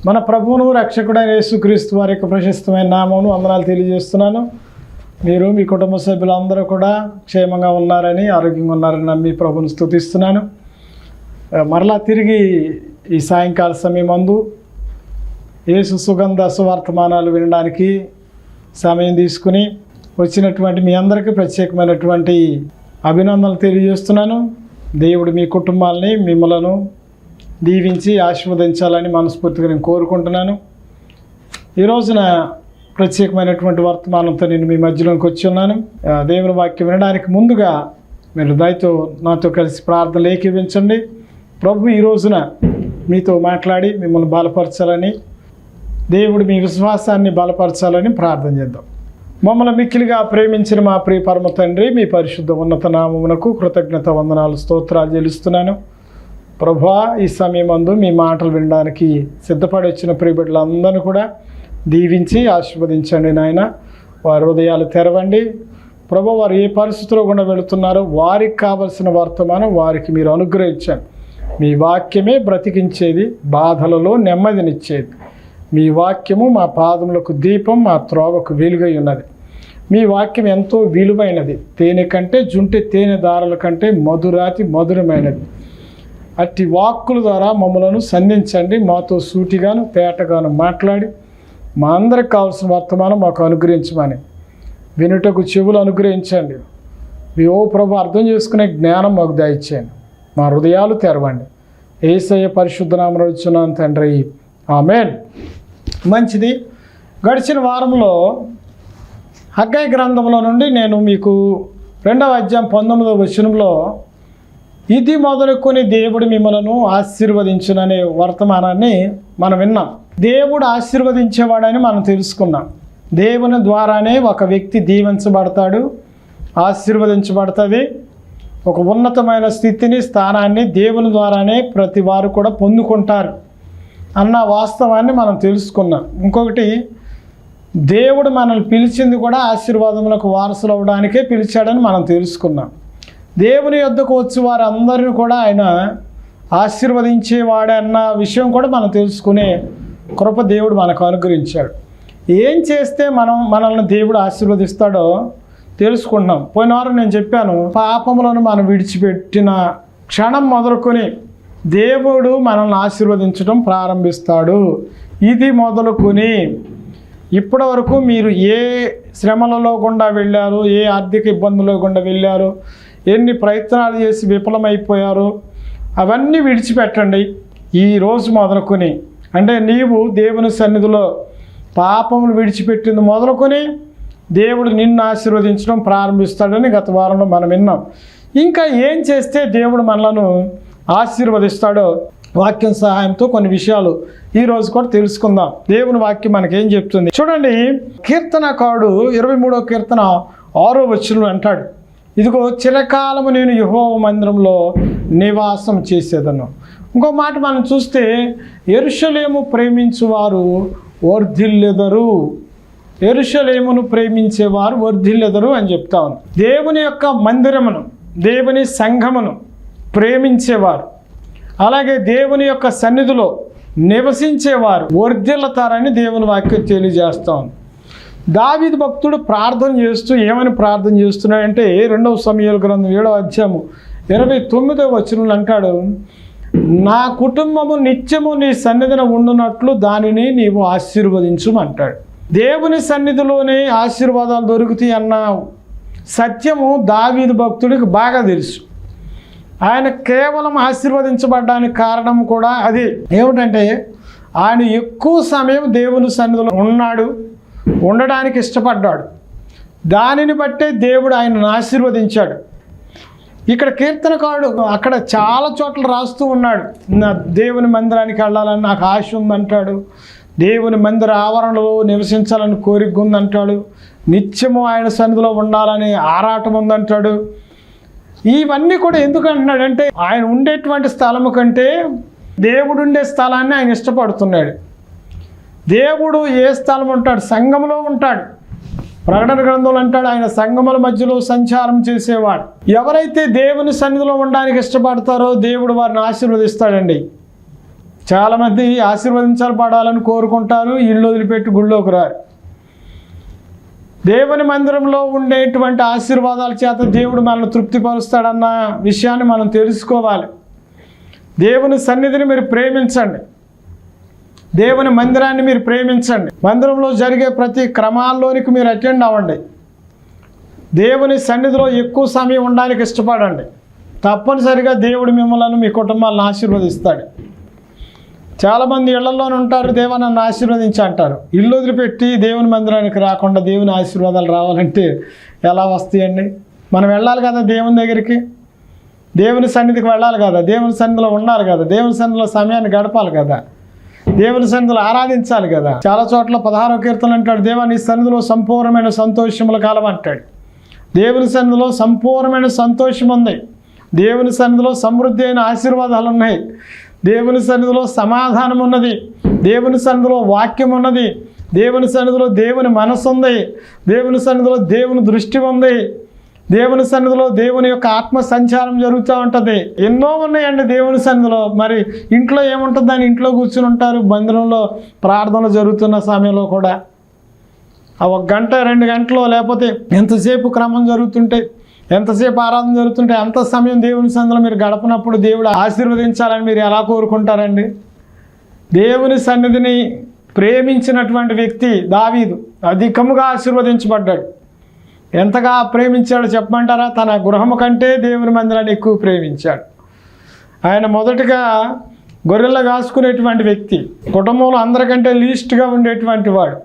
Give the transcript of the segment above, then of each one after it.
మన ప్రభువును రక్షకుడైన యేసుక్రీస్తు వారి యొక్క ప్రశస్తమైన నామమును వందనాలు తెలియజేస్తున్నాను. మీరు మీ కుటుంబ సభ్యులందరూ కూడా క్షేమంగా ఉన్నారని, ఆరోగ్యంగా ఉన్నారని నమ్మి ప్రభువును స్తుతిస్తున్నాను. మరలా తిరిగి ఈ సాయంకాల సమయమందు యేసు సుగంధ సువార్తమానాలు వినడానికి సమయం తీసుకుని వచ్చినటువంటి మీ అందరికీ ప్రత్యేకమైనటువంటి అభినందనలు తెలియజేస్తున్నాను. దేవుడు మీ కుటుంబాలని మిమ్మలను దీవించి ఆశీర్వదించాలని మనస్ఫూర్తిగా నేను కోరుకుంటున్నాను. ఈ రోజున ప్రత్యేకమైనటువంటి వర్తమానంతో నేను మీ మధ్యలోకి వచ్చి ఉన్నాను. దేవుని వాక్యం వినడానికి ముందుగా మీరు దయతో నాతో కలిసి ప్రార్థనలు ఏకీవించండి. ప్రభు ఈ రోజున మీతో మాట్లాడి మిమ్మల్ని బలపరచాలని, దేవుడు మీ విశ్వాసాన్ని బలపరచాలని ప్రార్థన చేద్దాం. మమ్మల్ని మిక్కిలిగా ప్రేమించిన మా ప్రియ పరమ తండ్రి, మీ పరిశుద్ధ ఉన్నత నామమునకు కృతజ్ఞత వందనాలు స్తోత్రాలు చెల్లిస్తున్నాను. ప్రభువా, ఈ సమయమందు మీ మాటలు వినడానికి సిద్ధపడి వచ్చిన ప్రియబిడ్డలందరినీ కూడా దీవించి ఆశీర్వదించండి నాయన. వారి హృదయాలు తెరవండి ప్రభు. వారు ఏ పరిస్థితిలో గుండా వెళుతున్నారో వారికి కావలసిన వర్తమానం వారికి మీరు అనుగ్రహించండి. మీ వాక్యమే బ్రతికించేది, బాధలలో నెమ్మదినిచ్చేది. మీ వాక్యము మా పాదములకు దీపం, మా త్రోవకు వెలుగై ఉన్నది. మీ వాక్యం ఎంతో విలువైనది, తేనె కంటే జుంటె తేనె దారుల కంటే మధురాతి మధురమైనది. అట్టి వాక్కుల ద్వారా మమ్మలను సంధించండి. మాతో సూటిగాను తేటగాను మాట్లాడి మా అందరికి కావాల్సిన వర్తమానం మాకు అనుగ్రహించమని, వినుటకు చెవులు అనుగ్రహించండి. మీ ఓ ప్రభు అర్థం చేసుకునే జ్ఞానం మాకు దయచేయండి. మా హృదయాలు తెరవండి. యేసయ్య పరిశుద్ధ నామమున అడుగుచున్నాను తండ్రి, ఆమేన్. మంచిది. గడిచిన వారంలో హగ్గయి గ్రంథంలో నుండి నేను మీకు 2వ అధ్యాయం 19వ వచనంలో ఇది మొదలుకొని దేవుడు మిమ్మలను ఆశీర్వదించుననే వర్తమానాన్ని మనం విన్నాం. దేవుడు ఆశీర్వదించేవాడని మనం తెలుసుకున్నాం. దేవుని ద్వారానే ఒక వ్యక్తి దీవించబడతాడు, ఆశీర్వదించబడుతుంది. ఒక ఉన్నతమైన స్థితిని, స్థానాన్ని దేవుని ద్వారానే ప్రతి వారు కూడా పొందుకుంటారు అన్న వాస్తవాన్ని మనం తెలుసుకున్నాం. ఇంకొకటి, దేవుడు మనల్ని పిలిచింది కూడా ఆశీర్వాదములకు వారసులు అవడానికే పిలిచాడని మనం తెలుసుకున్నాం. దేవుని యొద్దకు వచ్చి వారందరిని కూడా ఆయన ఆశీర్వదించేవాడే అన్న విషయం కూడా మనం తెలుసుకునే కృప దేవుడు మనకు అనుగ్రహించాడు. ఏం చేస్తే మనల్ని దేవుడు ఆశీర్వదిస్తాడో తెలుసుకుంటున్నాం. పోయిన వారం నేను చెప్పాను, పాపములను మనం విడిచిపెట్టిన క్షణం మొదలుకొని దేవుడు మనల్ని ఆశీర్వదించడం ప్రారంభిస్తాడు. ఇది మొదలుకొని ఇప్పటి వరకు మీరు ఏ శ్రమలలో గుండా వెళ్ళారు, ఏ ఆర్థిక ఇబ్బందుల్లో గుండా వెళ్ళారు, ఎన్ని ప్రయత్నాలు చేసి విఫలమైపోయారో అవన్నీ విడిచిపెట్టండి. ఈ రోజు మొదలుకొని, అంటే నీవు దేవుని సన్నిధిలో పాపములు విడిచిపెట్టింది మొదలుకొని దేవుడు నిన్ను ఆశీర్వదించడం ప్రారంభిస్తాడని గత వారంలో మనం విన్నాం. ఇంకా ఏం చేస్తే దేవుడు మనలను ఆశీర్వదిస్తాడో వాక్యం సహాయంతో కొన్ని విషయాలు ఈరోజు కూడా తెలుసుకుందాం. దేవుని వాక్యం మనకేం చెప్తుంది చూడండి. కీర్తనకారుడు 23వ కీర్తన 6వ వచనంలో అంటాడు, ఇదిగో చిరకాలము నేను యెహోవా మందిరంలో నివాసం చేసేదను. ఇంకో మాట మనం చూస్తే, యెరూషలేము ప్రేమించువారు వర్ధిల్లెదరు, యెరూషలేమును ప్రేమించేవారు వర్ధిల్లెదరు అని చెప్తా ఉంది. దేవుని యొక్క మందిరమును, దేవుని సంఘమును ప్రేమించేవారు, అలాగే దేవుని యొక్క సన్నిధిలో నివసించేవారు వర్ధిల్లుతారని దేవుని వాక్యం తెలియజేస్తా ఉంది. దావీదు భక్తుడు ప్రార్థన చేస్తూ ఏమని ప్రార్థన చేస్తున్నాడంటే, 2వ సమూయేలు గ్రంథం 7వ అధ్యాయము 29వ వచనంలో అంటాడు, నా కుటుంబము నిత్యము నీ సన్నిధిన ఉండునట్లు దానిని నీవు ఆశీర్వదించుమంటాడు. దేవుని సన్నిధిలోనే ఆశీర్వాదాలు దొరుకుతాయి అన్న సత్యము దావీదు భక్తుడికి బాగా తెలుసు. ఆయన కేవలం ఆశీర్వదించబడ్డానికి కారణం కూడా అది. ఏమిటంటే, ఆయన ఎక్కువ సమయం దేవుని సన్నిధిలో ఉండడానికి ఇష్టపడ్డాడు. దానిని బట్టే దేవుడు ఆయనను ఆశీర్వదించాడు. ఇక్కడ కీర్తనకారుడు అక్కడ చాలా చోట్ల రాస్తూ ఉన్నాడు, నా దేవుని మందిరానికి వెళ్ళాలని నాకు ఆశ ఉందంటాడు, దేవుని మందిర ఆవరణలో నివసించాలని కోరిక ఉందంటాడు, నిత్యము ఆయన సన్నిధిలో ఉండాలని ఆరాటం ఉందంటాడు. ఇవన్నీ కూడా ఎందుకు అంటున్నాడంటే, ఆయన ఉండేటువంటి స్థలము కంటే దేవుడు ఉండే స్థలాన్ని ఆయన ఇష్టపడుతున్నాడు. దేవుడు ఏ స్థలం ఉంటాడు? సంఘంలో ఉంటాడు. ప్రకటన గ్రంథంలో అంటాడు, ఆయన సంఘముల మధ్యలో సంచారం చేసేవాడు. ఎవరైతే దేవుని సన్నిధిలో ఉండడానికి ఇష్టపడతారో దేవుడు వారిని ఆశీర్వదిస్తాడండి. చాలామంది ఆశీర్వదించబడాలని కోరుకుంటారు, ఇల్లు వదిలిపెట్టి గుళ్ళోకి రారు. దేవుని మందిరంలో ఉండేటువంటి ఆశీర్వాదాల చేత దేవుడు మనల్ని తృప్తిపరుస్తాడన్న విషయాన్ని మనం తెలుసుకోవాలి. దేవుని సన్నిధిని మీరు ప్రేమించండి, దేవుని మందిరాన్ని మీరు ప్రేమించండి, మందిరంలో జరిగే ప్రతి క్రమాల్లోనికి మీరు అటెండ్ అవ్వండి, దేవుని సన్నిధిలో ఎక్కువ సమయం ఉండడానికి ఇష్టపడండి. తప్పనిసరిగా దేవుడు మిమ్మల్ని మీ కుటుంబాలను ఆశీర్వదిస్తాడు. చాలామంది ఇళ్లలోనే ఉంటారు, దేవా నన్ను ఆశీర్వదించి అంటారు. ఇల్లు వదిలిపెట్టి దేవుని మందిరానికి రాకుండా దేవుని ఆశీర్వాదాలు రావాలంటే ఎలా వస్తాయండి? మనం వెళ్ళాలి కదా దేవుని దగ్గరికి, దేవుని సన్నిధికి వెళ్ళాలి కదా, దేవుని సన్నిధిలో ఉండాలి కదా, దేవుని సన్నిధిలో సమయాన్ని గడపాలి కదా, దేవుని సన్నిధిలో ఆరాధించాలి కదా. చాలా చోట్ల 16వ కీర్తన అంటాడు, దేవా నీ సన్నిధిలో సంపూర్ణమైన సంతోషముల కాలం అంటాడు. దేవుని సన్నిధిలో సంపూర్ణమైన సంతోషం ఉంది, దేవుని సన్నిధిలో సమృద్ధి అయిన ఆశీర్వాదాలు ఉన్నాయి, దేవుని సన్నిధిలో సమాధానం ఉన్నది, దేవుని సన్నిధిలో వాక్యం ఉన్నది, దేవుని సన్నిధిలో దేవుని మనసు ఉంది, దేవుని సన్నిధిలో దేవుని దృష్టి ఉంది, దేవుని సన్నిధిలో దేవుని యొక్క ఆత్మ సంచారం జరుగుతూ ఉంటుంది. ఎన్నో ఉన్నాయండి దేవుని సన్నిధిలో. మరి ఇంట్లో ఏముంటుంది అని ఇంట్లో కూర్చుని ఉంటారు, మందిరంలో ప్రార్థనలు జరుగుతున్న సమయంలో కూడా ఆ 1 గంట 2 గంటలో లేకపోతే ఎంతసేపు క్రమం జరుగుతుంటే, ఎంతసేపు ఆరాధన జరుగుతుంటే అంత సమయం దేవుని సన్నిధిలో మీరు గడపనప్పుడు దేవుడు ఆశీర్వదించాలని మీరు ఎలా కోరుకుంటారండి? దేవుని సన్నిధిని ప్రేమించినటువంటి వ్యక్తి దావీదు అధికముగా ఆశీర్వదించబడ్డాడు. ఎంతగా ప్రేమించాడో చెప్పమంటారా? తన గృహము కంటే దేవుని మందిరాన్ని ఎక్కువ ప్రేమించాడు. ఆయన మొదటగా గొర్రెలు కాసుకునేటువంటి వ్యక్తి, కుటుంబంలో అందరికంటే లీస్ట్గా ఉండేటువంటి వాడు.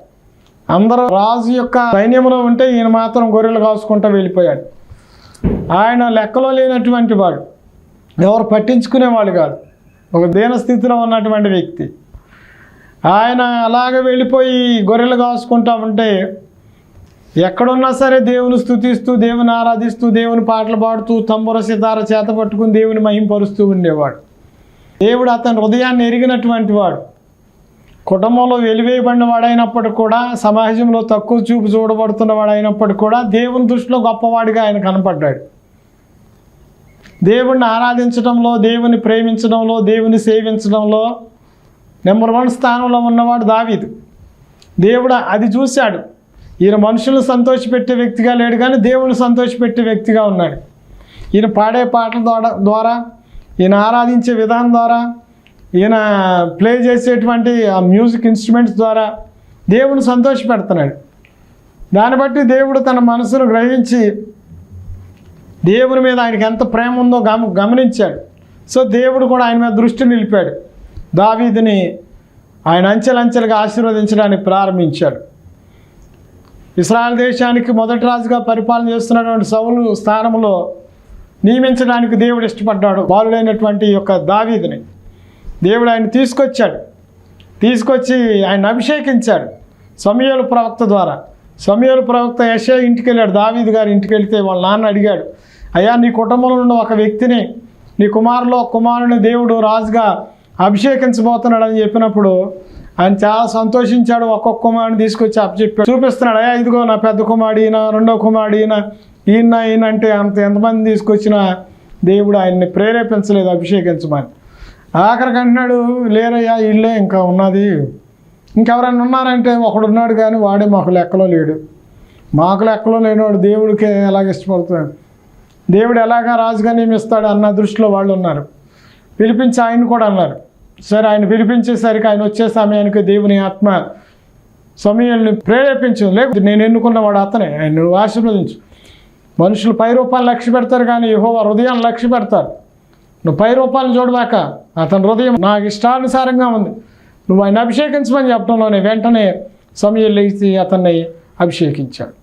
అందరూ రాజు యొక్క సైన్యంలో ఉంటే ఈయన మాత్రం గొర్రెలు కాసుకుంటూ వెళ్ళిపోయాడు. ఆయన లెక్కలో లేనటువంటి వాడు, ఎవరు పట్టించుకునేవాడు కాదు, ఒక దీన స్థితిలో ఉన్నటువంటి వ్యక్తి. ఆయన అలాగే వెళ్ళిపోయి గొర్రెలు కాసుకుంటా ఉంటే ఎక్కడున్నా సరే దేవుని స్తుతిస్తూ, దేవుని ఆరాధిస్తూ, దేవుని పాటలు పాడుతూ, తంబుర సితార చేత పట్టుకుని దేవుని మహింపరుస్తూ ఉండేవాడు. దేవుడు అతని హృదయాన్ని ఎరిగినటువంటి వాడు. కుటుంబంలో వెలివేయబడిన వాడైనప్పటికి కూడా, సమాజంలో తక్కువ చూపు చూడబడుతున్న వాడైనప్పటికీ కూడా దేవుని దృష్టిలో గొప్పవాడిగా ఆయన కనపడ్డాడు. దేవుణ్ణి ఆరాధించడంలో, దేవుని ప్రేమించడంలో, దేవుని సేవించడంలో నెంబర్ 1 స్థానంలో ఉన్నవాడు దావీదు. దేవుడు అది చూశాడు. ఈయన మనుషులను సంతోషపెట్టే వ్యక్తిగా లేడు, కానీ దేవుని సంతోషపెట్టే వ్యక్తిగా ఉన్నాడు. ఈయన పాడే పాటల ద్వారా, ఈయన ఆరాధించే విధానం ద్వారా, ఈయన ప్లే చేసేటువంటి ఆ మ్యూజిక్ ఇన్స్ట్రుమెంట్స్ ద్వారా దేవుని సంతోషపెడుతున్నాడు. దాన్ని బట్టి దేవుడు తన మనసును గ్రహించి దేవుని మీద ఆయనకి ఎంత ప్రేమ ఉందో గమనించాడు. సో దేవుడు కూడా ఆయన మీద దృష్టి నిలిపాడు. దావీదుని ఆయన అంచెలంచెలుగా ఆశీర్వదించడానికి ప్రారంభించాడు. ఇశ్రాయేలు దేశానికి మొదటి రాజుగా పరిపాలన చేస్తున్నటువంటి సౌలు స్థానంలో నియమించడానికి దేవుడు ఇష్టపడ్డాడు. బాలుడైనటువంటి యొక్క దావీదుని దేవుడు ఆయన తీసుకొచ్చి ఆయన అభిషేకించాడు సమూయేలు ప్రవక్త ద్వారా. సమూయేలు ప్రవక్త యెషయా ఇంటికి వెళ్ళాడు. దావీదు గారి ఇంటికి వెళితే వాళ్ళ నాన్న అడిగాడు, అయ్యా నీ కుటుంబంలో ఉన్న ఒక వ్యక్తిని, నీ కుమారుని దేవుడు రాజుగా అభిషేకించబోతున్నాడని చెప్పినప్పుడు ఆయన చాలా సంతోషించాడు. ఒక్కొక్క కుమారుని తీసుకొచ్చి అప్పచెప్పాడు, చూపిస్తున్నాడు, అయ్యా ఇదిగో నా పెద్ద కుమారుడు ఈయన, రెండో కుమారుడు ఈయన అంటే ఎంతమంది తీసుకొచ్చినా దేవుడు ఆయన్ని ప్రేరేపించలేదు అభిషేకించమని. ఆఖరికి అంటున్నాడు, లేరయ్యా ఇల్లే ఇంకా ఉన్నది, ఇంకెవరైనా ఉన్నారంటే ఒకడున్నాడు కానీ వాడే మాకు లెక్కలో లేడు. మాకు లెక్కలో లేనివాడు దేవుడికి ఎలాగ ఇష్టపడుతున్నాడు, దేవుడు ఎలాగా రాజుగా నియమిస్తాడు అన్న దృష్టిలో వాళ్ళు ఉన్నారు. పిలిపించి ఆయన కూడా అన్నారు. సరే, ఆయన పిలిపించేసరికి ఆయన వచ్చే సమయానికి దేవుని ఆత్మ సమూయేలుని ప్రేరేపించు, లేకపోతే నేను ఎన్నుకున్నవాడు అతనే, ఆయన నువ్వు ఆశీర్వదించు. మనుషులు పై రూపాయలు లక్ష్య పెడతారు కానీ యెహోవా హృదయాన్ని లక్ష్య పెడతారు. నువ్వు పై రూపాయలు చూడబాక, అతని హృదయం నాకు ఇష్టానుసారంగా ఉంది, నువ్వు ఆయన అభిషేకించమని చెప్పడంలోనే వెంటనే సమూయేలు లేచి అతన్ని అభిషేకించాడు.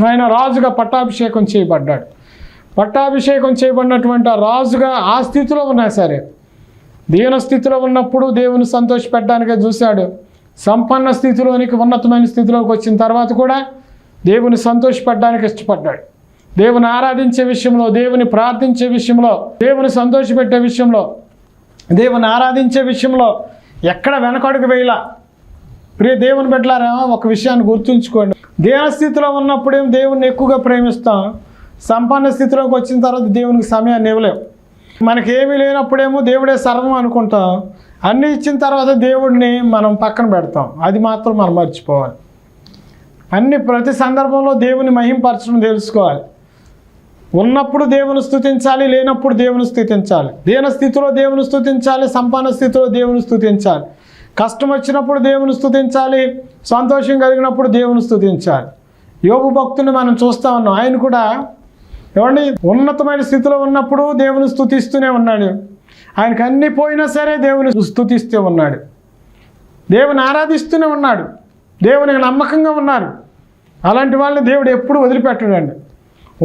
ఆయన రాజుగా పట్టాభిషేకం చేయబడ్డాడు. పట్టాభిషేకం చేయబడినటువంటి ఆ రాజుగా ఆ స్థితిలో ఉన్నా సరే, దీన స్థితిలో ఉన్నప్పుడు దేవుని సంతోషపెట్టడానికే చూశాడు. సంపన్న స్థితిలోనికి, ఉన్నతమైన స్థితిలోకి వచ్చిన తర్వాత కూడా దేవుని సంతోషపెట్టడానికి ఇష్టపడ్డాడు. దేవుని ఆరాధించే విషయంలో, దేవుని ప్రార్థించే విషయంలో, దేవుని సంతోషపెట్టే విషయంలో, దేవుని ఆరాధించే విషయంలో ఎక్కడ వెనకడుగు వేయలా. ప్రియ దేవుని బిడ్డలారా, ఒక విషయాన్ని గుర్తుంచుకోండి. దీన స్థితిలో ఉన్నప్పుడేం దేవుణ్ణి ఎక్కువగా ప్రేమిస్తాం, సంపన్న స్థితిలోకి వచ్చిన తర్వాత దేవునికి సమయాన్ని ఇవ్వలేం. మనకేమీ లేనప్పుడేమో దేవుడే సర్వం అనుకుంటాం, అన్నీ ఇచ్చిన తర్వాత దేవుడిని మనం పక్కన పెడతాం. అది మాత్రం మనం మర్చిపోవాలి. ప్రతి సందర్భంలో దేవుని మహింపరచడం తెలుసుకోవాలి. ఉన్నప్పుడు దేవుని స్తుతించాలి, లేనప్పుడు దేవుని స్తుతించాలి. దీన స్థితిలో దేవుని స్తుతించాలి, సంపన్న స్థితిలో దేవుని స్తుతించాలి. కష్టం వచ్చినప్పుడు దేవుని స్తుతించాలి, సంతోషం కలిగినప్పుడు దేవుని స్తుతించాలి. యోబు భక్తుని మనం చూస్తూ ఉన్నాం. ఆయన కూడా ఏమండి ఉన్నతమైన స్థితిలో ఉన్నప్పుడు దేవుని స్తుతిస్తూనే ఉన్నాడు. ఆయనకు అన్నీ పోయినా సరే దేవుని స్తుతిస్తూ ఉన్నాడు, దేవుని ఆరాధిస్తూనే ఉన్నాడు, దేవునికి నమ్మకంగా ఉన్నారు. అలాంటి వాళ్ళని దేవుడు ఎప్పుడు వదిలిపెట్టడండి.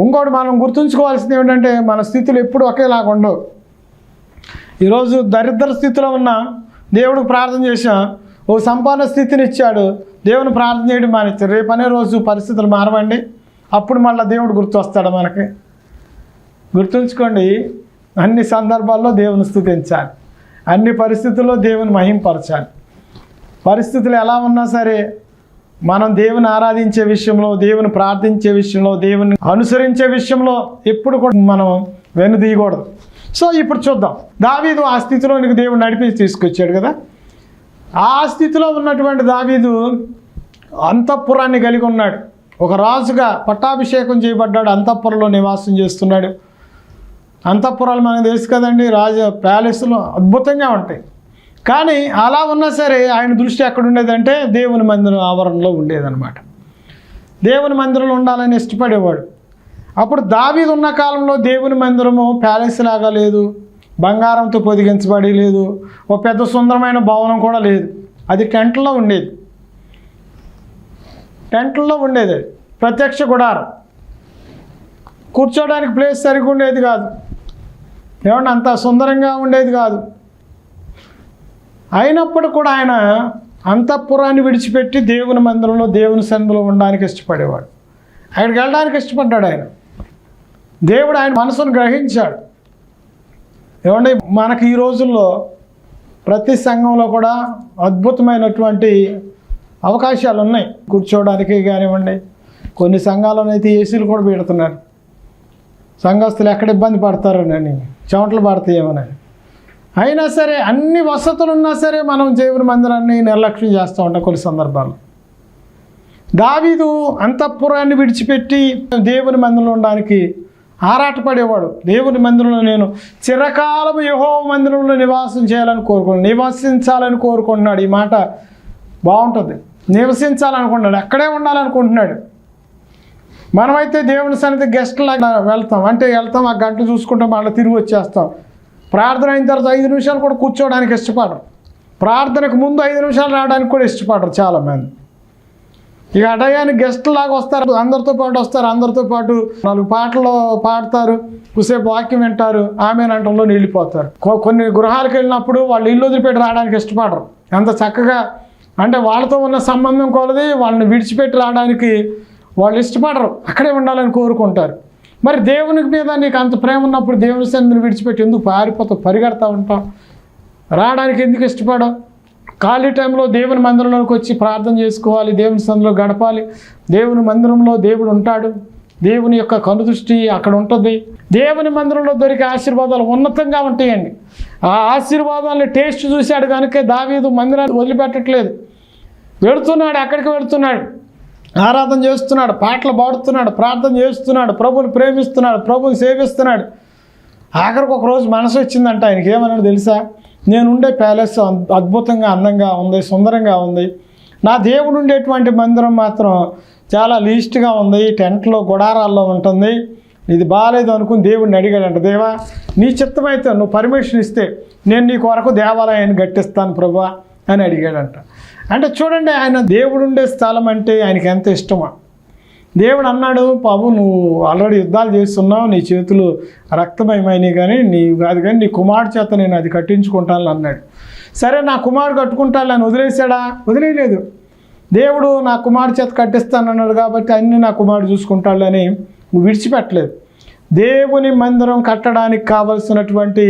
ఇంకోటి మనం గుర్తుంచుకోవాల్సింది ఏమిటంటే మన స్థితులు ఎప్పుడు ఒకేలాగా ఉండవు. ఈరోజు దరిద్ర స్థితిలో ఉన్న దేవుడికి ప్రార్థన చేసా, ఓ సంపన్న స్థితిని ఇచ్చాడు, దేవుని ప్రార్థన చేయడం మానేస్తారు. రేపు అనే రోజు పరిస్థితులు మారవండి, అప్పుడు మళ్ళీ దేవుడు గుర్తు వస్తాడు మనకి. గుర్తుంచుకోండి, అన్ని సందర్భాల్లో దేవుని స్తుతించాలి, అన్ని పరిస్థితుల్లో దేవుని మహింపరచాలి. పరిస్థితులు ఎలా ఉన్నా సరే మనం దేవుని ఆరాధించే విషయంలో, దేవుని ప్రార్థించే విషయంలో, దేవుని అనుసరించే విషయంలో ఎప్పుడు కూడా మనం వెనుదీయకూడదు. సో ఇప్పుడు చూద్దాం, దావీదు ఆ స్థితిలోనికి దేవుడు నడిపించి తీసుకొచ్చాడు కదా. ఆ స్థితిలో ఉన్నటువంటి దావీదు అంతఃపురాన్ని కలిగి ఉన్నాడు. ఒక రాజుగా పట్టాభిషేకం చేయబడ్డాడు, అంతఃపురంలో నివాసం చేస్తున్నాడు. అంతఃపురాలు మనకు తెలుసు కదండి, ప్యాలెస్లో అద్భుతంగా ఉంటాయి. కానీ అలా ఉన్నా సరే ఆయన దృష్టి ఎక్కడ ఉండేదంటే దేవుని మందిరం ఆవరణలో ఉండేదన్నమాట. దేవుని మందిరంలో ఉండాలని ఇష్టపడేవాడు. అప్పుడు దావీదు ఉన్న కాలంలో దేవుని మందిరము ప్యాలెస్ లాగా లేదు, బంగారంతో పొదిగించబడి లేదు, ఒక పెద్ద సుందరమైన భవనం కూడా లేదు. అది టెంట్లో ఉండేది. ప్రత్యక్ష గుడారం. కూర్చోడానికి ప్లేస్ సరిగ్గా ఉండేది కాదు, ఏమన్నా అంత సుందరంగా ఉండేది కాదు. అయినప్పుడు కూడా ఆయన అంతఃపురాన్ని విడిచిపెట్టి దేవుని మందిరంలో, దేవుని సన్నిధిలో ఉండడానికి ఇష్టపడేవాడు. అక్కడికి వెళ్ళడానికి ఇష్టపడ్డాడు ఆయన. దేవుడు ఆయన మనసును గ్రహించాడు. ఏమండి మనకి ఈ రోజుల్లో ప్రతి సంఘంలో కూడా అద్భుతమైనటువంటి అవకాశాలు ఉన్నాయి కూర్చోవడానికి కానివ్వండి. కొన్ని సంఘాల్లోనైతే ఏసీలు కూడా పెడుతున్నారు. సంఘస్థులు ఎక్కడ ఇబ్బంది పడతారోనని, చెమటలు పడతాయేమోనని. అయినా సరే అన్ని వసతులు ఉన్నా సరే మనం దేవుని మందిరాన్ని నిర్లక్ష్యం చేస్తూ ఉంటాం కొన్ని సందర్భాల్లో. దావీదు అంతఃపురాన్ని విడిచిపెట్టి దేవుని మందిరంలో ఉండడానికి ఆరాటపడేవాడు. దేవుని మందిరంలో నేను చిరకాలము యెహోవా మందిరంలో నివసించాలని కోరుకుంటున్నాడు. ఈ మాట బాగుంటుంది. నివసించాలనుకుంటున్నాడు, అక్కడే ఉండాలనుకుంటున్నాడు. మనమైతే దేవుని సన్నిధి గెస్ట్లాగా వెళ్తాం, ఆ గంట చూసుకుంటాం, మళ్ళీ తిరిగి వచ్చేస్తాం. ప్రార్థన అయిన తర్వాత 5 నిమిషాలు కూడా కూర్చోవడానికి ఇష్టపడరు. ప్రార్థనకు ముందు 5 నిమిషాలు రావడానికి కూడా ఇష్టపడరు చాలామంది. ఇక అడయానికి గెస్ట్లాగా వస్తారు, అందరితో పాటు 4 పాటలు పాడతారు, కుసేపు వాక్యం వింటారు, ఆమెనంటంలో నిలిపోతారు. కొన్ని గృహాలకు వెళ్ళినప్పుడు వాళ్ళు ఇల్లు వదిలిపెట్టి రావడానికి ఇష్టపడరు. అంత చక్కగా వాళ్ళతో ఉన్న సంబంధం కొలది వాళ్ళని విడిచిపెట్టి రావడానికి వాళ్ళు ఇష్టపడరు, అక్కడే ఉండాలని కోరుకుంటారు. మరి దేవుని మీద నీకు అంత ప్రేమ ఉన్నప్పుడు దేవుని సన్నిధిని విడిచిపెట్టి ఎందుకు పరిగెడతా ఉంటావు? రావడానికి ఎందుకు ఇష్టపడవు? ఖాళీ టైంలో దేవుని మందిరంలోకి వచ్చి ప్రార్థన చేసుకోవాలి, దేవుని సన్నిధిలో గడపాలి. దేవుని మందిరంలో దేవుడు ఉంటాడు, దేవుని యొక్క కనుదృష్టి అక్కడ ఉంటుంది. దేవుని మందిరంలో దొరికే ఆశీర్వాదాలు ఉన్నతంగా ఉంటాయండి. ఆ ఆశీర్వాదాలని టేస్ట్ చూశాడు కనుక దావీదు మందిరాన్ని వదిలిపెట్టట్లేదు. అక్కడికి వెళుతున్నాడు, ఆరాధన చేస్తున్నాడు, పాటలు పాడుతున్నాడు, ప్రార్థన చేస్తున్నాడు, ప్రభుని ప్రేమిస్తున్నాడు, ప్రభుని సేవిస్తున్నాడు. ఆఖరికి ఒకరోజు మనసు వచ్చిందంట ఆయనకి. ఏమన్నాడు తెలుసా? నేనుండే ప్యాలెస్ అద్భుతంగా అందంగా ఉంది, సుందరంగా ఉంది. నా దేవుడు ఉండేటువంటి మందిరం మాత్రం చాలా లీస్ట్గా ఉంది, టెంట్లో గుడారాల్లో ఉంటుంది. ఇది బాగాలేదు అనుకుని దేవుడిని అడిగాడంట. దేవా, నీ చిత్తమైతే నువ్వు పర్మిషన్ ఇస్తే నేను నీ కొరకు దేవాలయాన్ని కట్టిస్తాను ప్రభువా అని అడిగాడంట. చూడండి, ఆయన దేవుడు ఉండే స్థలం అంటే ఆయనకి ఎంత ఇష్టమో. దేవుడు అన్నాడు, బాబు నువ్వు ఆల్రెడీ యుద్ధాలు చేస్తున్నావు, నీ చేతులు రక్తమయమైనవి, కానీ నీ కుమారుడు చేత నేను అది కట్టించుకుంటాను అన్నాడు. సరే, నా కుమారుడు కట్టుకుంటాను అని వదిలేశాడా? వదిలేయలేదు. దేవుడు నా కుమారుడు చేత కట్టిస్తానన్నాడు కాబట్టి అన్నీ నా కుమారుడు చూసుకుంటాడు అని విడిచిపెట్టలేదు. దేవుని మందిరం కట్టడానికి కావలసినటువంటి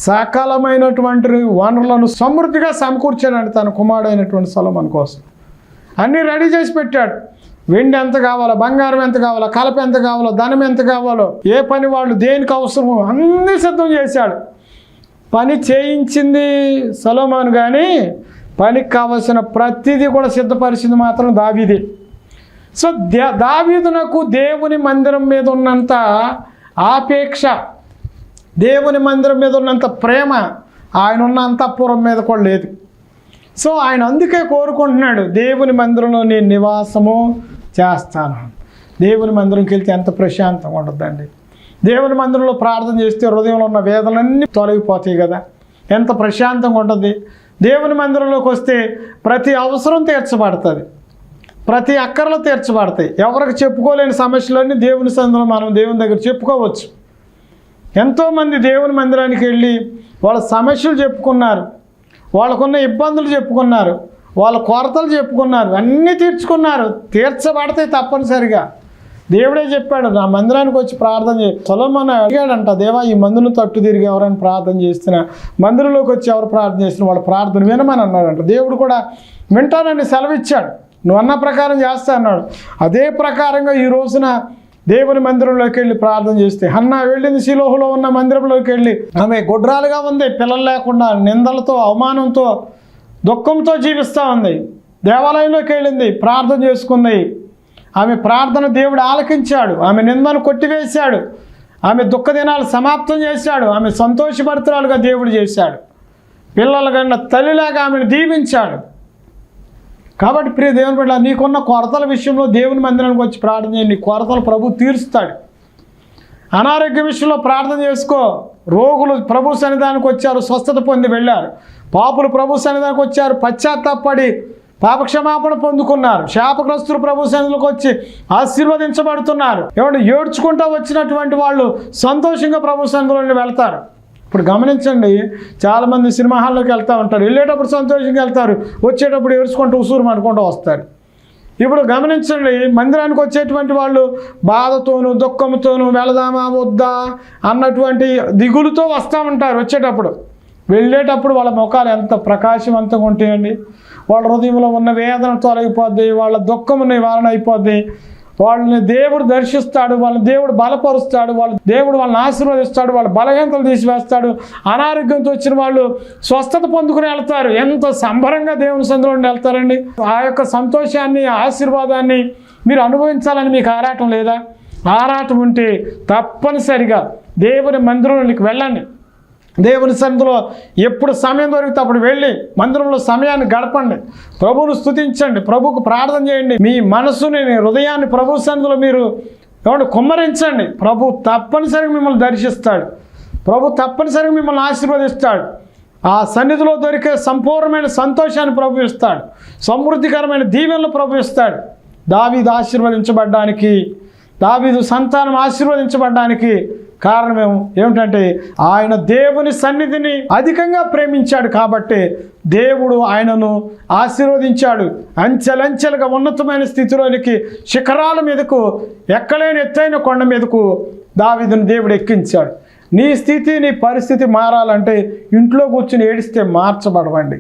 సకలమైనటువంటి వనరులను సమృద్ధిగా సమకూర్చాడు తన కుమారుడైనటువంటి సొలొమోను కోసం. అన్నీ రెడీ చేసి పెట్టాడు. వెండి ఎంత కావాలో, బంగారం ఎంత కావాలో, కలప ఎంత కావాలో, ధనం ఎంత కావాలో, ఏ పని వాళ్ళు దేనికి అవసరమో అన్నీ సిద్ధం చేశాడు. పని చేయించింది సొలొమోను, కానీ పనికి కావలసిన ప్రతిదీ కూడా సిద్ధపరిచింది మాత్రం దావీదే. సో దావీదునకు దేవుని మందిరం మీద ఉన్నంత ఆపేక్ష, దేవుని మందిరం మీద ఉన్నంత ప్రేమ ఆయన ఉన్న అంతఃపురం మీద కూడా లేదు. సో ఆయన అందుకే కోరుకుంటున్నాడు, దేవుని మందిరంలో నేను నివాసము చేస్తాను. దేవుని మందిరంకి వెళ్తే ఎంత ప్రశాంతంగా ఉంటుందండి. దేవుని మందిరంలో ప్రార్థన చేస్తే హృదయంలో ఉన్న వేదనలన్నీ తొలగిపోతాయి కదా, ఎంత ప్రశాంతంగా ఉంటుంది. దేవుని మందిరంలోకి వస్తే ప్రతి అవసరం తీర్చబడుతుంది, ప్రతి అక్కర్లు తీర్చబడతాయి. ఎవరికి చెప్పుకోలేని సమస్యలన్నీ దేవుని సన్నిధిలో మనం దేవుని దగ్గర చెప్పుకోవచ్చు. ఎంతోమంది దేవుని మందిరానికి వెళ్ళి వాళ్ళ సమస్యలు చెప్పుకున్నారు, వాళ్ళకున్న ఇబ్బందులు చెప్పుకున్నారు, వాళ్ళ కొరతలు చెప్పుకున్నారు, అన్నీ తీర్చుకున్నారు. తీర్చబడతాయి తప్పనిసరిగా. దేవుడే చెప్పాడు, నా మందిరానికి వచ్చి ప్రార్థన చేయి. సొలొమోను అడిగాడంట, దేవా ఈ మందును తట్టు తిరిగి ఎవరైనా ప్రార్థన చేస్తున్నా, మందిరంలోకి వచ్చి ఎవరు ప్రార్థన చేస్తున్నా వాళ్ళ ప్రార్థన వినమని అన్నాడంట. దేవుడు కూడా వింటానని సెలవిచ్చాడు, నువ్వు అన్న ప్రకారం చేస్తా అన్నాడు. అదే ప్రకారంగా ఈ రోజున దేవుని మందిరంలోకి వెళ్ళి ప్రార్థన చేస్తే, హన్నా వెళ్ళింది షిలోహులో ఉన్న మందిరంలోకి వెళ్ళి ఆమె గుడ్రాలుగా ఉంది, పిల్లలు లేకుండా నిందలతో, అవమానంతో, దుఃఖంతో జీవిస్తూ ఉంది. దేవాలయంలోకి వెళ్ళింది, ప్రార్థన చేసుకుంది. ఆమె ప్రార్థన దేవుడు ఆలకించాడు, ఆమె నిందను కొట్టివేశాడు, ఆమె దుఃఖ దినాలు సమాప్తం చేశాడు, ఆమె సంతోషభరితురాలుగా దేవుడు చేశాడు. పిల్లల కన్నా తల్లిలాగా ఆమెను దీవించాడు. కాబట్టి ప్రియ దేవుని బిడ్డ, నీకున్న కొరతల విషయంలో దేవుని మందిరానికి వచ్చి ప్రార్థన చేయండి, నీ కొరతలు ప్రభు తీరుస్తాడు. అనారోగ్య విషయంలో ప్రార్థన చేసుకో. రోగులు ప్రభు సన్నిధానికి వచ్చారు, స్వస్థత పొంది వెళ్ళారు. పాపులు ప్రభు సన్నిధానికి వచ్చారు, పశ్చాత్తాపడి పాపక్షమాపణ పొందుకున్నారు. శాపగ్రస్తులు ప్రభు సన్నిధిలోకి వచ్చి ఆశీర్వదించబడుతున్నారు. ఏమంటే ఏడ్చుకుంటూ వచ్చినటువంటి వాళ్ళు సంతోషంగా ప్రభు సన్నిధిలోకి వెళ్తారు. ఇప్పుడు గమనించండి, చాలామంది సినిమా హాల్లోకి వెళ్తూ ఉంటారు, వెళ్ళేటప్పుడు సంతోషంగా వెళ్తారు, వచ్చేటప్పుడు ఏడ్చుకుంటూ ఉసూరు అనుకుంటూ వస్తారు. ఇప్పుడు గమనించండి, మందిరానికి వచ్చేటువంటి వాళ్ళు బాధతోనూ దుఃఖంతోనూ వెళదామా వద్దా అన్నటువంటి దిగులుతో వస్తూ ఉంటారు. వచ్చేటప్పుడు వెళ్ళేటప్పుడు వాళ్ళ ముఖాలు ఎంత ప్రకాశవంతంగా ఉంటాయండి. వాళ్ళ హృదయంలో ఉన్న వేదన తొలగిపోద్ది, వాళ్ళ దుఃఖం నివారణ అయిపోద్ది. వాళ్ళని దేవుడు దర్శిస్తాడు, వాళ్ళని దేవుడు బలపరుస్తాడు, దేవుడు వాళ్ళని ఆశీర్వదిస్తాడు, వాళ్ళ బలహీనతలు తీసివేస్తాడు. అనారోగ్యంతో వచ్చిన వాళ్ళు స్వస్థత పొందుకుని వెళ్తారు. ఎంత సంబరంగా దేవుని సన్నిధిలో వెళ్తారండి. ఆ యొక్క సంతోషాన్ని, ఆశీర్వాదాన్ని మీరు అనుభవించాలని మీకు ఆరాటం లేదా? ఆరాటం ఉంటే తప్పనిసరిగా దేవుని మందిరంలోకి వెళ్ళండి. దేవుని సన్నిధిలో ఎప్పుడు సమయం దొరికితే అప్పుడు వెళ్ళి మందిరంలో సమయాన్ని గడపండి, ప్రభువును స్తుతించండి, ప్రభువుకు ప్రార్థన చేయండి. మీ మనసుని, హృదయాన్ని ప్రభు సన్నిధిలో మీరు కుమ్మరించండి. ప్రభు తప్పనిసరిగా మిమ్మల్ని దర్శిస్తాడు, ప్రభు తప్పనిసరిగా మిమ్మల్ని ఆశీర్వదిస్తాడు. ఆ సన్నిధిలో దొరికే సంపూర్ణమైన సంతోషాన్ని ప్రభు ఇస్తాడు, సమృద్ధికరమైన దీవెనలు ప్రభు ఇస్తాడు. దావీదు ఆశీర్వదించబడ్డానికి, దావీదు సంతానం ఆశీర్వదించబడ్డానికి కారణం ఏమిటంటే ఆయన దేవుని సన్నిధిని అధికంగా ప్రేమించాడు. కాబట్టి దేవుడు ఆయనను ఆశీర్వదించాడు. అంచెలంచెలుగా ఉన్నతమైన స్థితిలోనికి, శిఖరాల మీదకు, ఎక్కలేని ఎత్తైన కొండ మీదకు దావీదును దేవుడు ఎక్కించాడు. నీ స్థితి, నీ పరిస్థితి మారాలంటే ఇంట్లో కూర్చుని ఏడిస్తే మార్చబడవండి.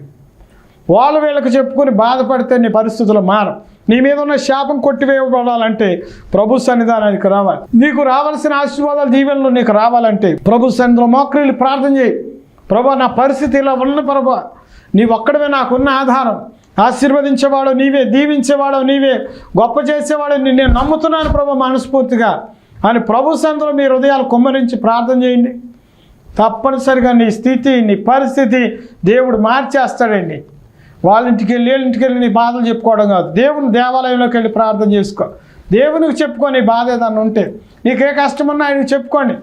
వాళ్ళు వీళ్ళకి చెప్పుకొని బాధపడితే నీ పరిస్థితులు మారం. నీ మీద ఉన్న శాపం కొట్టివేయబడాలంటే ప్రభు సన్నిధానానికి రావాలి. నీకు రావాల్సిన ఆశీర్వాదాలు, దీవెనలు నీకు రావాలంటే ప్రభు సన్నిధిలో మోకరిల్లి ప్రార్థన చేయి. ప్రభు, నా పరిస్థితి ఇలా ఉన్న ప్రభు, నీ ఒక్కడమే నాకున్న ఆధారం, ఆశీర్వదించేవాడు నీవే, దీవించేవాడు నీవే, గొప్ప చేసేవాడు నేను నమ్ముతున్నాను ప్రభు మనస్ఫూర్తిగా అని ప్రభు సన్నిధిలో మీ హృదయాలు కుమ్మరించి ప్రార్థన చేయండి. తప్పనిసరిగా నీ స్థితి, నీ పరిస్థితి దేవుడు మార్చేస్తాడండి. వాళ్ళ ఇంటికి వెళ్ళి నీ బాధలు చెప్పుకోవడం కాదు, దేవుని దేవాలయంలోకి వెళ్ళి ప్రార్థన చేసుకో. దేవునికి చెప్పుకో, నీ బాధ ఏదన్నా ఉంటే, నీకే కష్టం ఉన్నా ఆయనకి చెప్పుకోండి.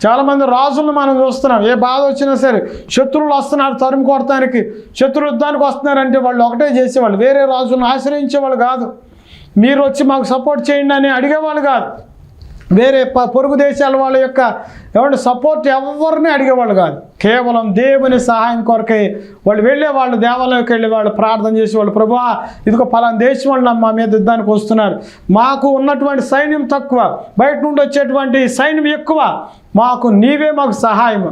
చాలామంది రాజులను మనం చూస్తున్నాం, ఏ బాధ వచ్చినా సరే శత్రువులు వస్తున్నారు తరుము కొడటానికి, శత్రు యుద్ధానికి వస్తున్నారంటే వాళ్ళు ఒకటే చేసేవాళ్ళు, వేరే రాజులను ఆశ్రయించేవాళ్ళు కాదు. మీరు వచ్చి మాకు సపోర్ట్ చేయండి అని అడిగేవాళ్ళు కాదు. వేరే పొరుగు దేశాల వాళ్ళ యొక్క సపోర్ట్ ఎవరిని అడిగేవాళ్ళు కాదు. కేవలం దేవుని సహాయం కొరకే వాళ్ళు వెళ్ళేవాళ్ళు. దేవాలయంకి వెళ్ళి వాళ్ళు ప్రార్థన చేసేవాళ్ళు, ప్రభువా ఇదిగో పలానా దేశం వాళ్ళు మా మీద యుద్ధానికి వస్తున్నారు, మాకు ఉన్నటువంటి సైన్యం తక్కువ, బయట నుండి వచ్చేటువంటి సైన్యం ఎక్కువ, మాకు సహాయం,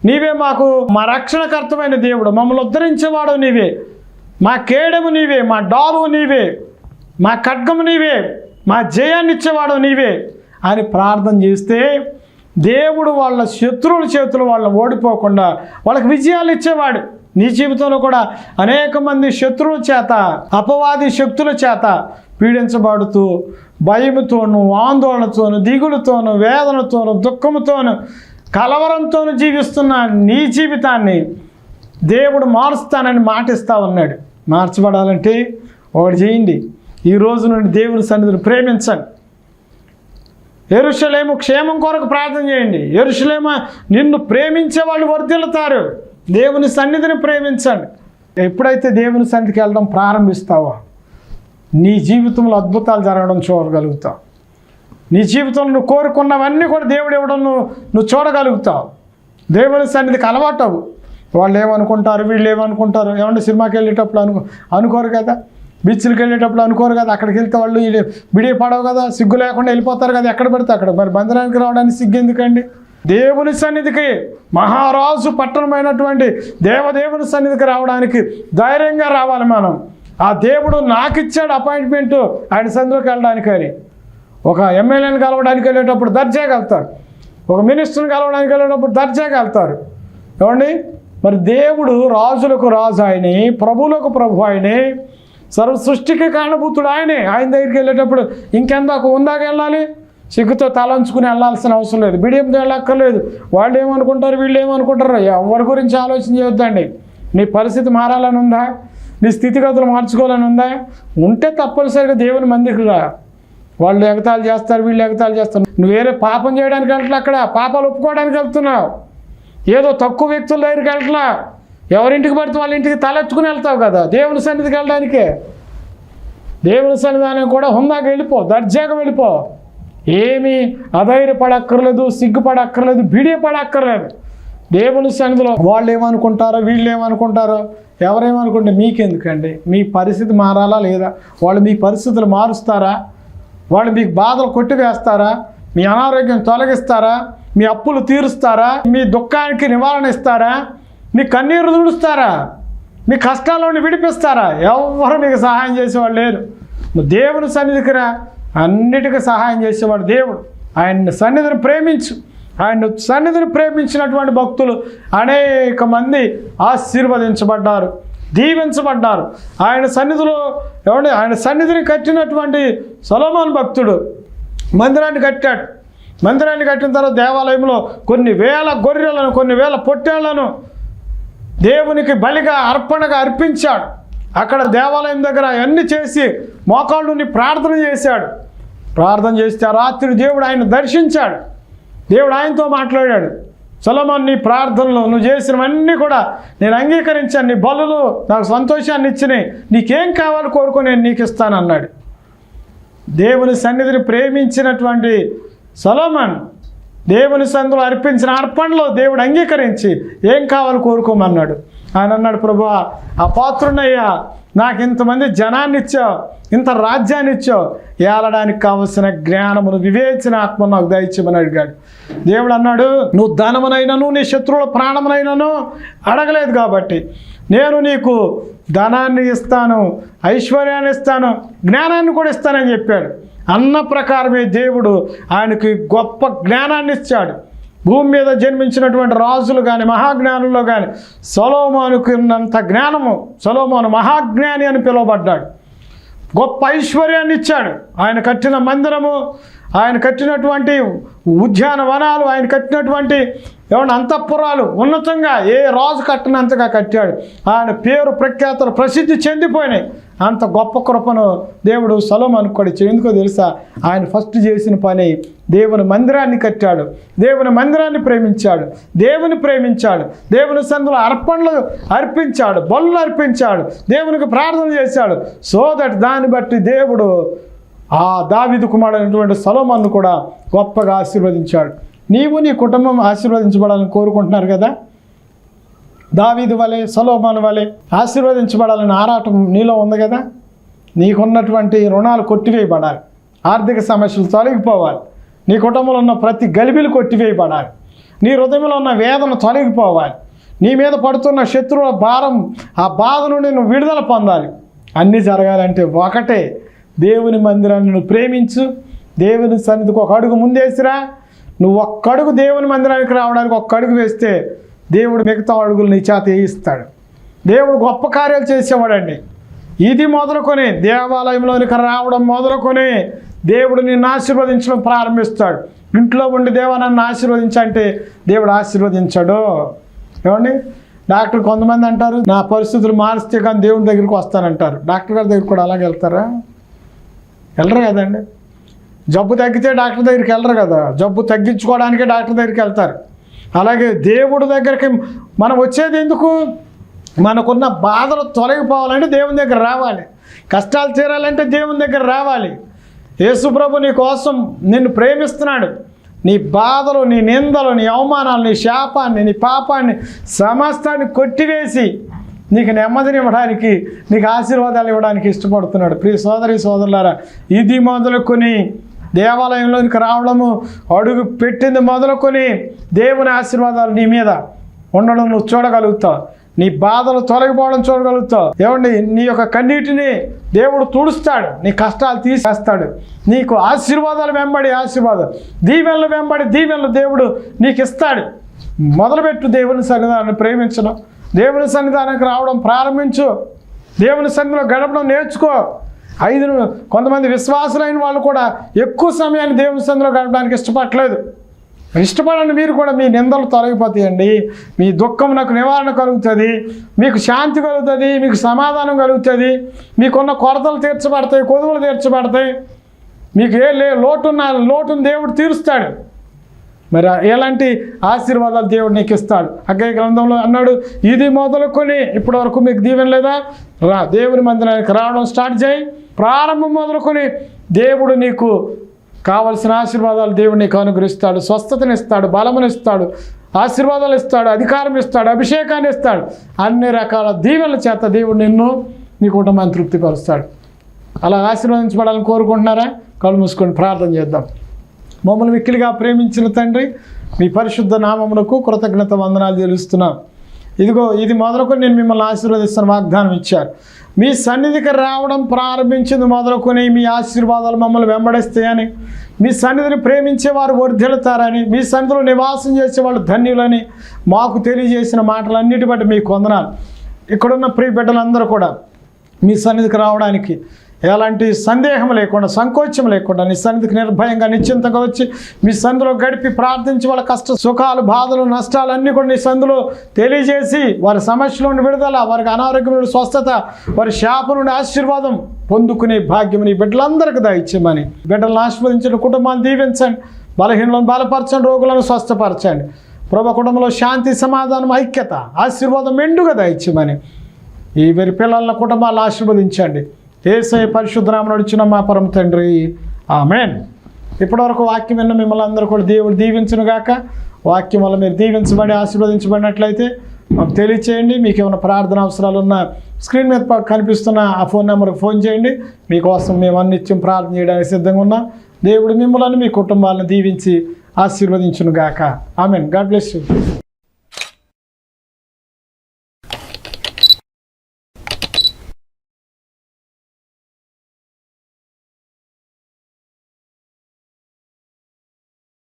నీవే మాకు మా రక్షణకర్తమైన దేవుడు, మమ్మల్ని ఉద్ధరించేవాడు నీవే, మా కేడము నీవే, మా డాలు నీవే, మా ఖడ్గము నీవే, మా జయాన్ని ఇచ్చేవాడు నీవే అని ప్రార్థన చేస్తే దేవుడు వాళ్ళ శత్రువుల చేతులు వాళ్ళని ఓడిపోకుండా వాళ్ళకి విజయాలు ఇచ్చేవాడు. నీ జీవితంలో కూడా అనేక మంది శత్రువుల చేత, అపవాది శక్తుల చేత పీడించబడుతూ భయముతోనూ, ఆందోళనతోనూ, దిగులుతోనూ, వేదనతోనూ, దుఃఖముతోనూ, కలవరంతోనూ జీవిస్తున్న నీ జీవితాన్ని దేవుడు మారుస్తానని మాటిస్తూ ఉన్నాడు. మార్చబడాలంటే ఒకటి చేయండి, ఈ రోజు నుండి దేవుని సన్నిధిని ప్రేమించండి. యెరూషలేము క్షేమం కొరకు ప్రార్థన చేయండి. యెరూషలేము నిన్ను ప్రేమించే వాళ్ళు వర్ధిల్లుతారు. దేవుని సన్నిధిని ప్రేమించండి. ఎప్పుడైతే దేవుని సన్నిధికి వెళ్ళడం ప్రారంభిస్తావో నీ జీవితంలో అద్భుతాలు జరగడం చూడగలుగుతావు. నీ జీవితంలో నువ్వు కోరుకున్నవన్నీ కూడా దేవుడు ఇవ్వడం నువ్వు చూడగలుగుతావు. దేవుని సన్నిధికి అలవాటు అవ్వు. వాళ్ళు ఏమనుకుంటారు, వీళ్ళు ఏమనుకుంటారు, ఏమంటే సినిమాకి వెళ్ళేటప్పుడు అనుకోరు కదా, బీచ్లకు వెళ్ళేటప్పుడు అనుకోరు కదా, అక్కడికి వెళ్తే వాళ్ళు బిడి పడవు కదా, సిగ్గు లేకుండా వెళ్ళిపోతారు కదా, ఎక్కడ పెడితే అక్కడ. మరి మందిరానికి రావడానికి సిగ్గు ఎందుకండి? దేవుని సన్నిధికి, మహారాజు పట్టణమైనటువంటి దేవదేవుని సన్నిధికి రావడానికి ధైర్యంగా రావాలి మనం. ఆ దేవుడు నాకు ఇచ్చాడు అపాయింట్మెంటు ఆయన సన్నిధిలోకి వెళ్ళడానికి అని. ఒక ఎమ్మెల్యేని కలవడానికి వెళ్ళేటప్పుడు దర్జాగా వెళ్తారు, ఒక మినిస్టర్ని కలవడానికి వెళ్ళేటప్పుడు దర్జాగా వెళ్తారు. ఏమండి, మరి దేవుడు రాజులకు రాజు ఆయనే, ప్రభువులకు ప్రభు ఆయనే, సర్వ సృష్టికి కారణభూతుడు ఆయనే. ఆయన దగ్గరికి వెళ్ళేటప్పుడు ఇంకెందాక ఉందాక వెళ్ళాలి, సిగ్గుతో తలంచుకుని వెళ్ళాల్సిన అవసరం లేదు, బిడియంతో వెళ్ళక్కర్లేదు. వాళ్ళు ఏమనుకుంటారు, వీళ్ళు ఏమనుకుంటారు, ఎవరి గురించి ఆలోచన చేయొద్దండి. నీ పరిస్థితి మారాలని ఉందా, నీ స్థితిగతులు మార్చుకోవాలని ఉందా, ఉంటే తప్పనిసరిగా దేవుని మందికి రా. వాళ్ళు ఎగతాళి చేస్తారు, వీళ్ళు ఎగతాళి చేస్తారు. నువ్వు వేరే పాపం చేయడానికి వెళ్తున్నా, అక్కడ పాపాలు ఒప్పుకోవడానికి వెళ్తున్నావు. ఏదో తక్కువ వ్యక్తుల దగ్గరికి వెళ్తున్నా, ఎవరింటికి పడితే వాళ్ళ ఇంటికి తలెత్తుకుని వెళ్తావు కదా. దేవుని సన్నిధికి వెళ్ళడానికే, దేవుని సన్నిధానం కూడా హుందాగా వెళ్ళిపో, దర్జాగా వెళ్ళిపో. ఏమీ అధైర్యపడక్కర్లేదు, సిగ్గుపడక్కర్లేదు, బిడియపడక్కర్లేదు. దేవుని సన్నిధిలో వాళ్ళు ఏమనుకుంటారో, వీళ్ళు ఏమనుకుంటారో, ఎవరేమనుకుంటే మీకెందుకండి? మీ పరిస్థితి మారాలా లేదా? వాళ్ళు మీ పరిస్థితులు మారుస్తారా? వాళ్ళు మీకు బాధలు కొట్టివేస్తారా? మీ అనారోగ్యం తొలగిస్తారా? మీ అప్పులు తీరుస్తారా? మీ దుఃఖానికి నివారణ ఇస్తారా? మీ కన్నీరు తుడుస్తారా? మీ కష్టాలను విడిపిస్తారా? ఎవరు మీకు సహాయం చేసేవాళ్ళు లేరు. దేవుని సన్నిధికి రా, అన్నిటికీ సహాయం చేసేవాడు దేవుడు. ఆయన సన్నిధిని ప్రేమించు. ఆయన సన్నిధిని ప్రేమించినటువంటి భక్తులు అనేక మంది ఆశీర్వదించబడ్డారు, దీవించబడ్డారు. ఆయన సన్నిధిలో ఎవరి ఆయన సన్నిధిని కట్టినటువంటి సొలొమోను భక్తుడు మందిరాన్ని కట్టాడు. మందిరాన్ని కట్టిన తర్వాత దేవాలయంలో కొన్ని వేల గొర్రెలను, కొన్ని వేల పొట్టేళ్లను దేవునికి బలిగా, అర్పణగా అర్పించాడు. అక్కడ దేవాలయం దగ్గర అవన్నీ చేసి మోకాళ్ళుని ప్రార్థన చేశాడు. ప్రార్థన చేస్తే ఆ రాత్రి దేవుడు ఆయన దర్శించాడు. దేవుడు ఆయనతో మాట్లాడాడు. సొలొమోను, నీ ప్రార్థనలు నువ్వు చేసినవన్నీ కూడా నేను అంగీకరించాను, నీ బలులు నాకు సంతోషాన్ని ఇచ్చినాయి, నీకేం కావాలో కోరుకో, నేను నీకు ఇస్తానన్నాడు. దేవుని సన్నిధిని ప్రేమించినటువంటి సొలొమోను దేవుని సన్నిధిలో అర్పించిన అర్పణలో దేవుడు అంగీకరించి ఏం కావాలో కోరుకోమన్నాడు. ఆయన అన్నాడు, ప్రభువా, ఆ పాత్రునయ్యా, నాకు ఇంతమంది జనాన్ని ఇచ్చావు, ఇంత రాజ్యాన్ని ఇచ్చావు, ఏలడానికి కావలసిన జ్ఞానమును, వివేచన ఆత్మను నాకు దయచేయమని అడిగాడు. దేవుడు అన్నాడు, నువ్వు ధనమునైనను నీ శత్రువుల ప్రాణమునైనను అడగలేదు కాబట్టి నేను నీకు ధనాన్ని ఇస్తాను, ఐశ్వర్యాన్ని ఇస్తాను, జ్ఞానాన్ని కూడా ఇస్తానని చెప్పాడు. అన్న ప్రకారమే దేవుడు ఆయనకి గొప్ప జ్ఞానాన్ని ఇచ్చాడు. భూమి మీద జన్మించినటువంటి రాజులు కానీ, మహాజ్ఞానుల్లో కానీ సొలొమోనుకు ఉన్నంత జ్ఞానము, సొలొమోను మహాజ్ఞాని అని పిలువబడ్డాడు. గొప్ప ఐశ్వర్యాన్ని ఇచ్చాడు. ఆయన కట్టిన మందిరము, ఆయన కట్టినటువంటి ఉద్యానవనాలు, ఆయన కట్టినటువంటి అంతఃపురాలు ఉన్నతంగా ఏ రాజు కట్టినంతగా కట్టాడు. ఆయన పేరు ప్రఖ్యాతలు ప్రసిద్ధి చెందిపోయినాయి. అంత గొప్ప కృపను దేవుడు సొలొమోనుకు కూడా ఇచ్చాడు. ఎందుకో తెలుసా? ఆయన ఫస్ట్ చేసిన పని దేవుని మందిరాన్ని కట్టాడు, దేవుని మందిరాన్ని ప్రేమించాడు, దేవుని ప్రేమించాడు, దేవుని సన్నిధిలో అర్పణలు అర్పించాడు, బలులు అర్పించాడు, దేవునికి ప్రార్థన చేశాడు. సో దట్ దాన్ని బట్టి దేవుడు ఆ దావీదు కుమారుడైనటువంటి సొలొమోనును కూడా గొప్పగా ఆశీర్వదించాడు. నీవు నీ కుటుంబం ఆశీర్వదించబడాలని కోరుకుంటున్నారు కదా? దావీదు వలె, సొలొమోను వలె ఆశీర్వదించబడాలని ఆరాటం నీలో ఉంది కదా? నీకున్నటువంటి రుణాలు కొట్టివేయబడాలి, ఆర్థిక సమస్యలు తొలగిపోవాలి, నీ కుటుంబంలో ఉన్న ప్రతి గలిబిలు కొట్టివేయబడాలి, నీ హృదయంలో ఉన్న వేదన తొలగిపోవాలి, నీ మీద పడుతున్న శత్రువుల భారం, ఆ బాధ నుండి నువ్వు విడుదల పొందాలి. అన్నీ జరగాలంటే ఒకటే, దేవుని మందిరాన్ని నువ్వు ప్రేమించు. దేవుని సన్నిధికి ఒక అడుగు ముందేసిరా. నువ్వు ఒక్క అడుగు దేవుని మందిరానికి రావడానికి ఒక్క అడుగు వేస్తే దేవుడు మిగతా అడుగులు నీ చేత వేయిస్తాడు. దేవుడు గొప్ప కార్యాలు చేసేవాడండి. ఇది మొదలుకొని దేవాలయంలోనికి రావడం మొదలుకొని దేవుడు నిన్ను ఆశీర్వదించడం ప్రారంభిస్తాడు. ఇంట్లో ఉండి దేవా నన్ను ఆశీర్వదించంటే దేవుడు ఆశీర్వదించాడు. ఏమండి, డాక్టర్ కొంతమంది అంటారు నా పరిస్థితులు మారిస్తే కానీ దేవుని దగ్గరికి వస్తానంటారు. డాక్టర్ గారి దగ్గరికి కూడా అలాగే వెళ్తారా? వెళ్ళరు కదండి. జబ్బు తగ్గితే డాక్టర్ దగ్గరికి వెళ్ళరు కదా. జబ్బు తగ్గించుకోవడానికే డాక్టర్ దగ్గరికి వెళ్తారు. అలాగే దేవుడి దగ్గరికి మనం వచ్చేది ఎందుకు? మనకున్న బాధలు తొలగిపోవాలంటే దేవుని దగ్గర రావాలి. కష్టాలు తీరాలంటే దేవుని దగ్గర రావాలి. యేసు ప్రభు నీ కోసం నిన్ను ప్రేమిస్తున్నాడు. నీ బాధలు, నీ నిందలు, నీ అవమానాలు, నీ శాపాన్ని, నీ పాపాన్ని సమస్తాన్ని కొట్టివేసి నీకు నెమ్మదినివ్వడానికి, నీకు ఆశీర్వాదాలు ఇవ్వడానికి ఇష్టపడుతున్నాడు. ప్రియ సోదరి సోదరులారా, ఇది మొదలుకొని దేవాలయంలోనికి రావడము, అడుగు పెట్టింది మొదలుకొని దేవుని ఆశీర్వాదాలు నీ మీద ఉండడం నువ్వు చూడగలుగుతావు. నీ బాధలు తొలగిపోవడం చూడగలుగుతావు. ఏమండి, నీ యొక్క కన్నీటిని దేవుడు తుడుస్తాడు. నీ కష్టాలు తీసేస్తాడు. నీకు ఆశీర్వాదాలు వెంబడి ఆశీర్వాదాలు, దీవెనలు వెంబడి దీవెనలు దేవుడు నీకు ఇస్తాడు. మొదలుపెట్టు దేవుని సన్నిధానాన్ని ప్రేమించడం, దేవుని సన్నిధానానికి రావడం ప్రారంభించు. దేవుని సన్నిధిలో గడపడం నేర్చుకో. కొంతమంది విశ్వాసులైన వాళ్ళు కూడా ఎక్కువ సమయాన్ని దేవుని సన్నిధిలో గడపడానికి ఇష్టపడలేదు. ఇష్టపడండి. మీరు కూడా మీ నిందలు తొలగిపోతాయండి. మీ దుఃఖం నాకు నివారణ కలుగుతుంది, మీకు శాంతి కలుగుతుంది, మీకు సమాధానం కలుగుతుంది, మీకున్న కొరతలు తీర్చబడతాయి, కొదువులు తీర్చబడతాయి. మీకు లోటును దేవుడు తీరుస్తాడు. మరి ఎలాంటి ఆశీర్వాదాలు దేవుడు నీకు ఇస్తాడు. హగ్గయి గ్రంథంలో అన్నాడు, ఇది మొదలుకొని ఇప్పటి వరకు మీకు దీవెన లేదా? దేవుని మందిరానికి రావడం స్టార్ట్ చేయి. ప్రారంభం మొదలుకొని దేవుడు నీకు కావలసిన ఆశీర్వాదాలు దేవుడు నీకు అనుగ్రహిస్తాడు. స్వస్థతనిస్తాడు, బలమునిస్తాడు, ఆశీర్వాదాలు ఇస్తాడు, అధికారం ఇస్తాడు, అభిషేకాన్ని ఇస్తాడు. అన్ని రకాల దీవెనల చేత దేవుడు నిన్ను, నీ కుటుంబాన్ని తృప్తిపరుస్తాడు. అలా ఆశీర్వదించబడాలని కోరుకుంటున్నారా? కళ్ళు మూసుకొని ప్రార్థన చేద్దాం. మమ్మల్ని మిక్కిలిగా ప్రేమించిన తండ్రి, మీ పరిశుద్ధ నామమునకు కృతజ్ఞత వందనాలు చెల్లిస్తున్నాం. ఇదిగో ఇది మొదలుకొని నేను మిమ్మల్ని ఆశీర్వదిస్తున్న వాగ్దానం ఇచ్చారు. మీ సన్నిధికి రావడం ప్రారంభించింది మొదలుకొని మీ ఆశీర్వాదాలు మమ్మల్ని వెంబడిస్తాయని, మీ సన్నిధిని ప్రేమించేవారు వర్ధిల్లుతారని, మీ సన్నిధిలో నివాసం చేసేవాళ్ళు ధన్యులని మాకు తెలియజేసిన మాటలన్నిటి బట్టి మీకు వందనాలు. ఇక్కడున్న ప్రియ బిడ్డలందరూ కూడా మీ సన్నిధికి రావడానికి ఎలాంటి సందేహం లేకుండా, సంకోచం లేకుండా నీ సన్నిధికి నిర్భయంగా నిశ్చింతగా వచ్చి మీ సందులో గడిపి ప్రార్థించి వాళ్ళ కష్ట సుఖాలు, బాధలు, నష్టాలు అన్నీ కూడా నీ సందులో తెలియజేసి వారి సమస్యల నుండి విడుదల, వారికి అనారోగ్యం నుండి స్వస్థత, వారి శాపం నుండి ఆశీర్వాదం పొందుకునే భాగ్యం నీ బిడ్డలందరికీ దయచేయమని, బిడ్డలను ఆశీర్వదించిన కుటుంబాన్ని దీవించండి, బలహీనలను బలపరచండి, రోగులను స్వస్థపరచండి. ప్రభు కుటుంబంలో శాంతి, సమాధానం, ఐక్యత, ఆశీర్వాదం మెండుగా దయచేయమని ఈ వీరి పిల్లల కుటుంబాలను ఆశీర్వదించండి. యేసయ్య పరిశుద్ధ నామమున నడుచున్న మా పరమ తండ్రి, ఆమేన్. ఇప్పటివరకు వాక్యం విన్న మిమ్మల్ని అందరూ కూడా దేవుడు దీవించును గాక. వాక్యం వల్ల మీరు దీవించబడి ఆశీర్వదించబడినట్లయితే మాకు తెలియచేయండి. మీకు ఏమైనా ప్రార్థన అవసరాలు ఉన్న స్క్రీన్ మీద కనిపిస్తున్న ఆ ఫోన్ నెంబర్కి ఫోన్ చేయండి. మీకోసం మేము అన్నిత్యం ప్రార్థన చేయడానికి సిద్ధంగా ఉన్నాం. దేవుడు మిమ్మల్ని, మీ కుటుంబాలను దీవించి ఆశీర్వదించును గాక. ఆమేన్. God bless you.